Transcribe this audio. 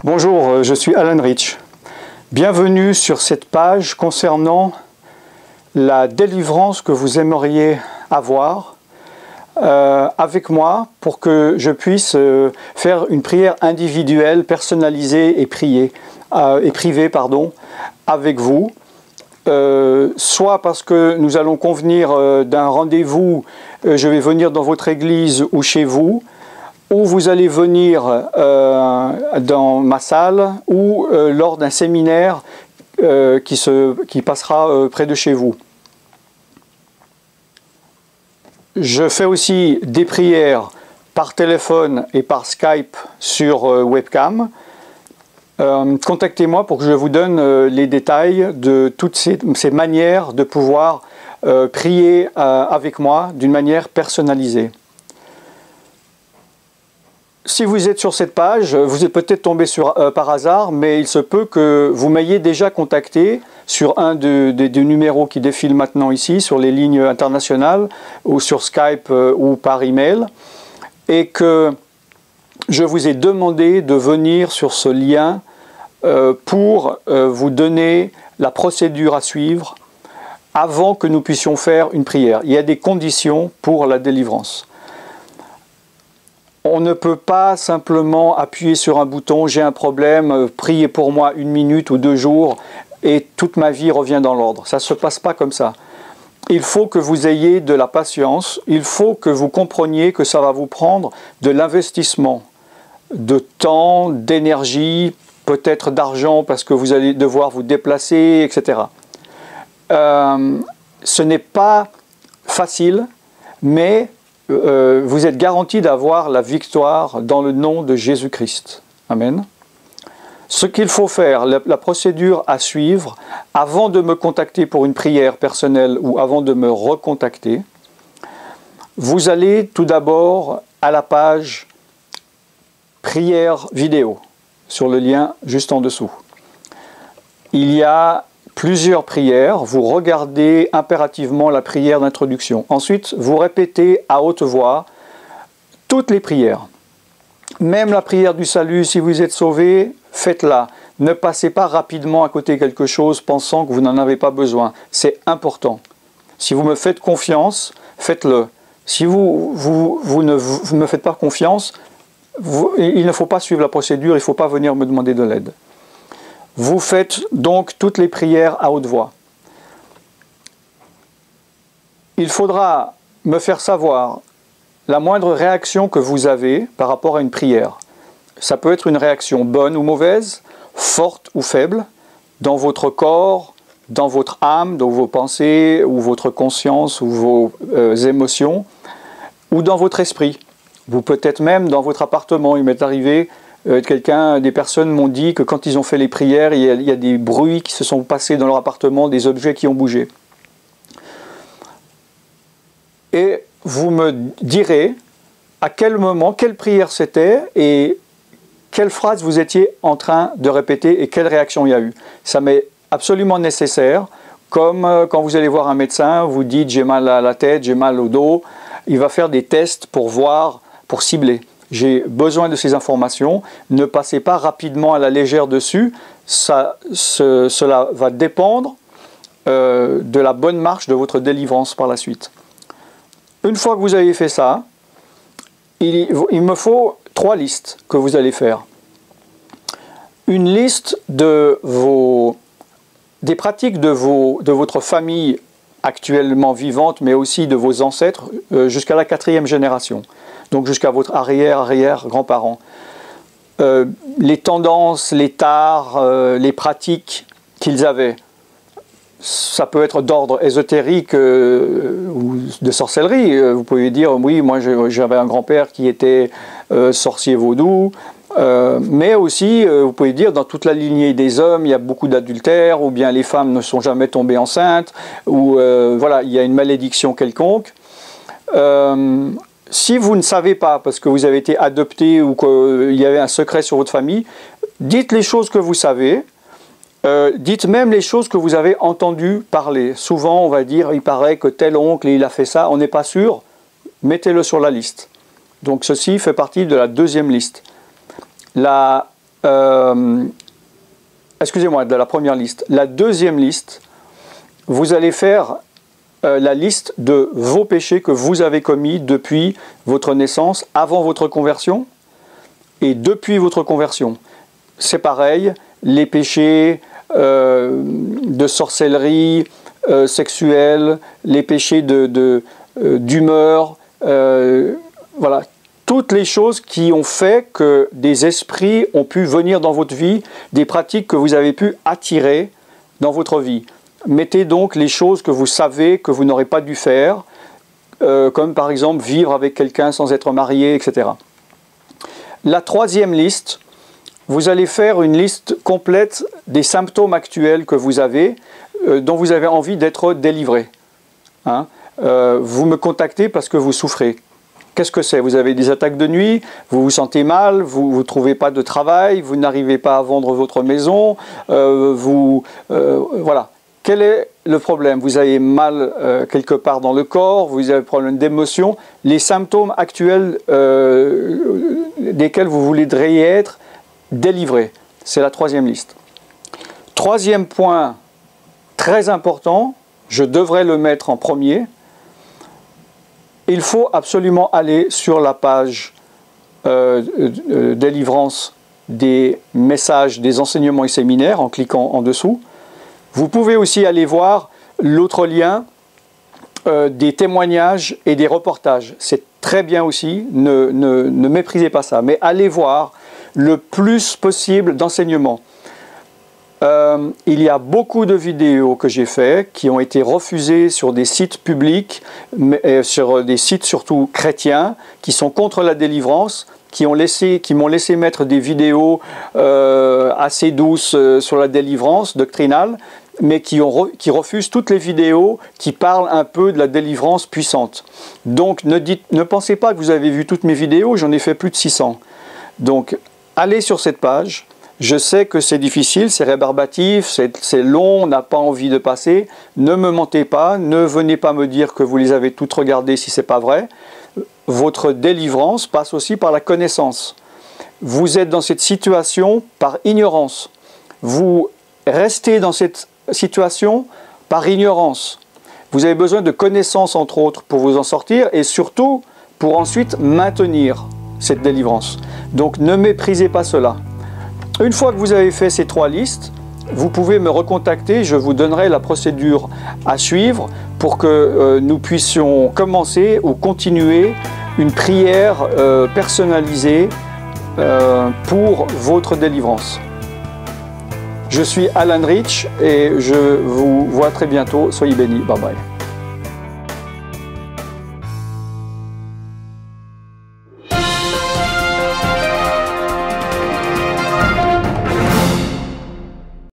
Bonjour, je suis Alan Rich. Bienvenue sur cette page concernant la délivrance que vous aimeriez avoir avec moi pour que je puisse faire une prière individuelle, personnalisée et privée avec vous. Soit parce que nous allons convenir d'un rendez-vous, je vais venir dans votre église ou chez vous, ou vous allez venir dans ma salle, ou lors d'un séminaire qui passera près de chez vous. Je fais aussi des prières par téléphone et par Skype sur webcam. Contactez-moi pour que je vous donne les détails de toutes ces manières de pouvoir prier avec moi d'une manière personnalisée. Si vous êtes sur cette page, vous êtes peut-être tombé par hasard, mais il se peut que vous m'ayez déjà contacté sur un des numéros qui défilent maintenant ici, sur les lignes internationales, ou sur Skype ou par email, et que je vous ai demandé de venir sur ce lien pour vous donner la procédure à suivre avant que nous puissions faire une prière. Il y a des conditions pour la délivrance. On ne peut pas simplement appuyer sur un bouton, j'ai un problème, priez pour moi 1 minute ou 2 jours et toute ma vie revient dans l'ordre. Ça ne se passe pas comme ça. Il faut que vous ayez de la patience, il faut que vous compreniez que ça va vous prendre de l'investissement, de temps, d'énergie, peut-être d'argent parce que vous allez devoir vous déplacer, etc. Ce n'est pas facile, mais vous êtes garanti d'avoir la victoire dans le nom de Jésus-Christ. Amen. Ce qu'il faut faire, la procédure à suivre, avant de me contacter pour une prière personnelle ou avant de me recontacter, vous allez tout d'abord à la page prière vidéo, sur le lien juste en dessous. Il y a plusieurs prières, vous regardez impérativement la prière d'introduction. Ensuite, vous répétez à haute voix toutes les prières. Même la prière du salut, si vous êtes sauvé, faites-la. Ne passez pas rapidement à côté de quelque chose pensant que vous n'en avez pas besoin. C'est important. Si vous me faites confiance, faites-le. Si vous ne me faites pas confiance, il ne faut pas suivre la procédure, il ne faut pas venir me demander de l'aide. Vous faites donc toutes les prières à haute voix. Il faudra me faire savoir la moindre réaction que vous avez par rapport à une prière. Ça peut être une réaction bonne ou mauvaise, forte ou faible, dans votre corps, dans votre âme, dans vos pensées, ou votre conscience, ou vos émotions, ou dans votre esprit. Vous peut-être même dans votre appartement. Il m'est arrivé... des personnes m'ont dit que quand ils ont fait les prières, il y a des bruits qui se sont passés dans leur appartement, des objets qui ont bougé. Et vous me direz à quel moment, quelle prière c'était et quelle phrase vous étiez en train de répéter et quelle réaction il y a eu. Ça m'est absolument nécessaire, comme quand vous allez voir un médecin, vous dites j'ai mal à la tête, j'ai mal au dos, il va faire des tests pour voir, pour cibler. J'ai besoin de ces informations, ne passez pas rapidement à la légère dessus, cela va dépendre de la bonne marche de votre délivrance par la suite. Une fois que vous avez fait ça, il me faut 3 listes que vous allez faire. Une liste des pratiques de votre famille actuellement vivante, mais aussi de vos ancêtres jusqu'à la 4e génération. Donc jusqu'à votre arrière-grand-parent. Les tendances, les tares, les pratiques qu'ils avaient. Ça peut être d'ordre ésotérique ou de sorcellerie. Vous pouvez dire, oui, moi j'avais un grand-père qui était sorcier vaudou. Mais aussi, vous pouvez dire, dans toute la lignée des hommes, il y a beaucoup d'adultère, ou bien les femmes ne sont jamais tombées enceintes, ou voilà, il y a une malédiction quelconque. Si vous ne savez pas, parce que vous avez été adopté ou qu'il y avait un secret sur votre famille, dites les choses que vous savez, dites même les choses que vous avez entendu parler. Souvent, on va dire, il paraît que tel oncle, il a fait ça, on n'est pas sûr, mettez-le sur la liste. Donc ceci fait partie de la 2e liste. La excusez-moi, de la première liste. La deuxième liste, vous allez faire la liste de vos péchés que vous avez commis depuis votre naissance, avant votre conversion et depuis votre conversion. C'est pareil, les péchés de sorcellerie sexuelle, les péchés d'humeur, voilà, toutes les choses qui ont fait que des esprits ont pu venir dans votre vie, des pratiques que vous avez pu attirer dans votre vie. Mettez donc les choses que vous savez que vous n'aurez pas dû faire, comme par exemple vivre avec quelqu'un sans être marié, etc. La troisième liste, vous allez faire une liste complète des symptômes actuels que vous avez, dont vous avez envie d'être délivré. Hein? Vous me contactez parce que vous souffrez. Qu'est-ce que c'est? Vous avez des attaques de nuit, vous vous sentez mal, vous ne trouvez pas de travail, vous n'arrivez pas à vendre votre maison, voilà. Quel est le problème? Vous avez mal quelque part dans le corps, vous avez un problème d'émotion. Les symptômes actuels desquels vous voudriez être délivré. C'est la troisième liste. Troisième point très important, je devrais le mettre en premier. Il faut absolument aller sur la page délivrance des messages, des enseignements et séminaires en cliquant en dessous. Vous pouvez aussi aller voir l'autre lien des témoignages et des reportages. C'est très bien aussi, ne méprisez pas ça, mais allez voir le plus possible d'enseignements. Il y a beaucoup de vidéos que j'ai faites qui ont été refusées sur des sites publics, sur des sites surtout chrétiens, qui sont contre la délivrance, qui m'ont laissé mettre des vidéos assez douces sur la délivrance doctrinale, mais qui refusent toutes les vidéos qui parlent un peu de la délivrance puissante. Donc ne pensez pas que vous avez vu toutes mes vidéos, j'en ai fait plus de 600. Donc allez sur cette page. Je sais que c'est difficile, c'est rébarbatif, c'est long, on n'a pas envie de passer. Ne me mentez pas, ne venez pas me dire que vous les avez toutes regardées si ce n'est pas vrai. Votre délivrance passe aussi par la connaissance. Vous êtes dans cette situation par ignorance. Vous restez dans cette situation par ignorance. Vous avez besoin de connaissances entre autres pour vous en sortir et surtout pour ensuite maintenir cette délivrance. Donc ne méprisez pas cela. Une fois que vous avez fait ces trois listes, vous pouvez me recontacter, je vous donnerai la procédure à suivre pour que nous puissions commencer ou continuer une prière personnalisée pour votre délivrance. Je suis Alan Rich et je vous vois très bientôt. Soyez bénis. Bye bye.